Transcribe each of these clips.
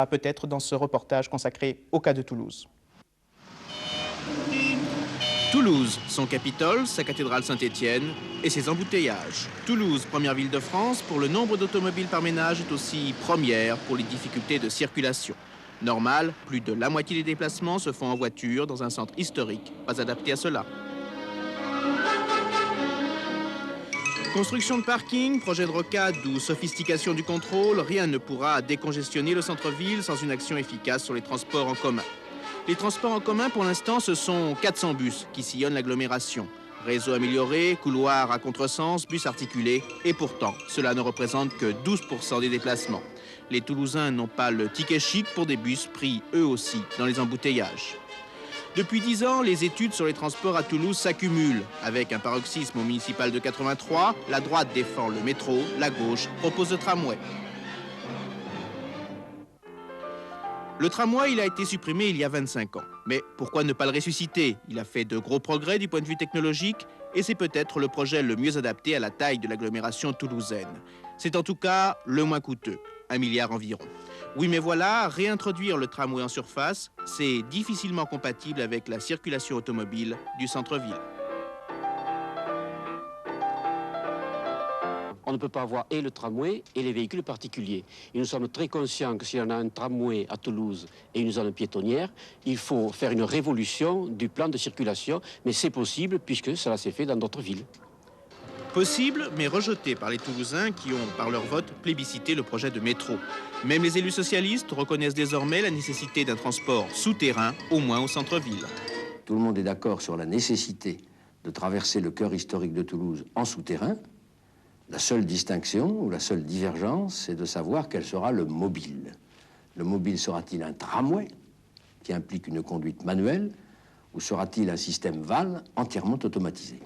peut-être dans ce reportage consacré au cas de Toulouse. Toulouse, son Capitole, sa cathédrale Saint-Étienne et ses embouteillages. Toulouse, première ville de France, pour le nombre d'automobiles par ménage, est aussi première pour les difficultés de circulation. Normal, plus de la moitié des déplacements se font en voiture dans un centre historique, pas adapté à cela. Construction de parking, projet de rocade ou sophistication du contrôle, rien ne pourra décongestionner le centre-ville sans une action efficace sur les transports en commun. Les transports en commun, pour l'instant, ce sont 400 bus qui sillonnent l'agglomération. Réseau amélioré, couloirs à contresens, bus articulés, et pourtant, cela ne représente que 12% des déplacements. Les Toulousains n'ont pas le ticket chic pour des bus pris, eux aussi, dans les embouteillages. Depuis 10 ans, les études sur les transports à Toulouse s'accumulent. Avec un paroxysme au municipal de 83, la droite défend le métro, la gauche propose le tramway. Le tramway, il a été supprimé il y a 25 ans. Mais pourquoi ne pas le ressusciter? Il a fait de gros progrès du point de vue technologique et c'est peut-être le projet le mieux adapté à la taille de l'agglomération toulousaine. C'est en tout cas le moins coûteux, 1 milliard environ. Oui, mais voilà, réintroduire le tramway en surface, c'est difficilement compatible avec la circulation automobile du centre-ville. On ne peut pas avoir et le tramway et les véhicules particuliers. Et nous sommes très conscients que s'il y en a un tramway à Toulouse et une zone piétonnière, il faut faire une révolution du plan de circulation, mais c'est possible puisque cela s'est fait dans d'autres villes. Possible, mais rejeté par les Toulousains qui ont, par leur vote, plébiscité le projet de métro. Même les élus socialistes reconnaissent désormais la nécessité d'un transport souterrain, au moins au centre-ville. Tout le monde est d'accord sur la nécessité de traverser le cœur historique de Toulouse en souterrain. La seule distinction ou la seule divergence, c'est de savoir quel sera le mobile. Le mobile sera-t-il un tramway qui implique une conduite manuelle ou sera-t-il un système VAL entièrement automatisé?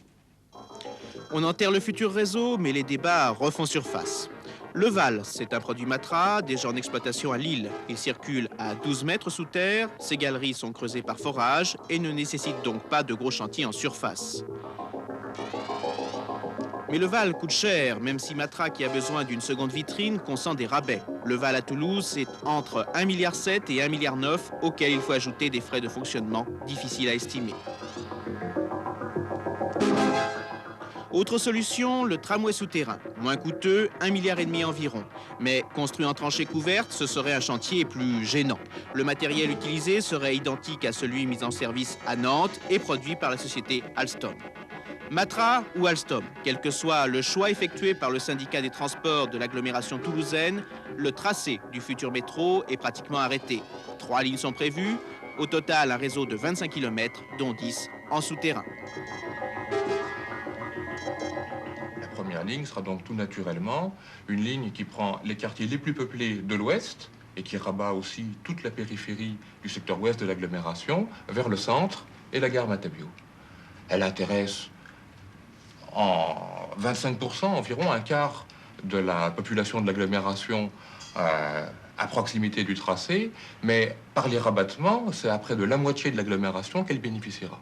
On enterre le futur réseau, mais les débats refont surface. Le VAL, c'est un produit Matra, déjà en exploitation à Lille. Il circule à 12 mètres sous terre, ses galeries sont creusées par forage et ne nécessitent donc pas de gros chantiers en surface. Mais le VAL coûte cher, même si Matra, qui a besoin d'une seconde vitrine, consent des rabais. Le VAL à Toulouse, c'est entre 1,7 milliard et 1,9 milliard, auquel il faut ajouter des frais de fonctionnement difficiles à estimer. Autre solution, le tramway souterrain. Moins coûteux, 1,5 milliard environ. Mais construit en tranchée couverte, ce serait un chantier plus gênant. Le matériel utilisé serait identique à celui mis en service à Nantes et produit par la société Alstom. Matra ou Alstom, quel que soit le choix effectué par le syndicat des transports de l'agglomération toulousaine, le tracé du futur métro est pratiquement arrêté. 3 lignes sont prévues, au total un réseau de 25 km, dont 10 en souterrain. La première ligne sera donc tout naturellement une ligne qui prend les quartiers les plus peuplés de l'ouest et qui rabat aussi toute la périphérie du secteur ouest de l'agglomération vers le centre et la gare Matabiau. Elle intéresse en 25% environ un quart de la population de l'agglomération à proximité du tracé, mais par les rabattements, c'est à près de la moitié de l'agglomération qu'elle bénéficiera.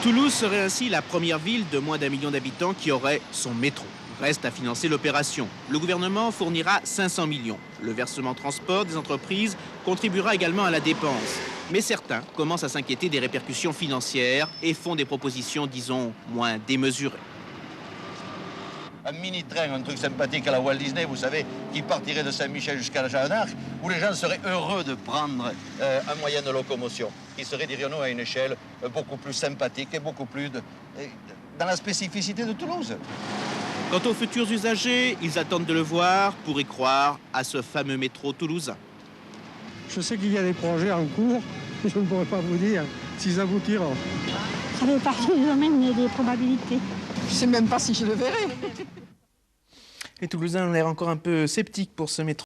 Toulouse serait ainsi la première ville de moins d'1 million d'habitants qui aurait son métro. Reste à financer l'opération. Le gouvernement fournira 500 millions. Le versement transport des entreprises contribuera également à la dépense. Mais certains commencent à s'inquiéter des répercussions financières et font des propositions, disons, moins démesurées. Un mini-train, un truc sympathique à la Walt Disney, vous savez, qui partirait de Saint-Michel jusqu'à la Jeanne d'Arc, où les gens seraient heureux de prendre un moyen de locomotion, qui serait, dirions-nous, à une échelle beaucoup plus sympathique et beaucoup plus dans la spécificité de Toulouse. Quant aux futurs usagers, ils attendent de le voir pour y croire à ce fameux métro toulousain. Je sais qu'il y a des projets en cours, je ne pourrais pas vous dire s'ils aboutiront. Ça fait partie du domaine des probabilités. Je ne sais même pas si je le verrai. Les Toulousains ont l'air encore un peu sceptiques pour ce métro.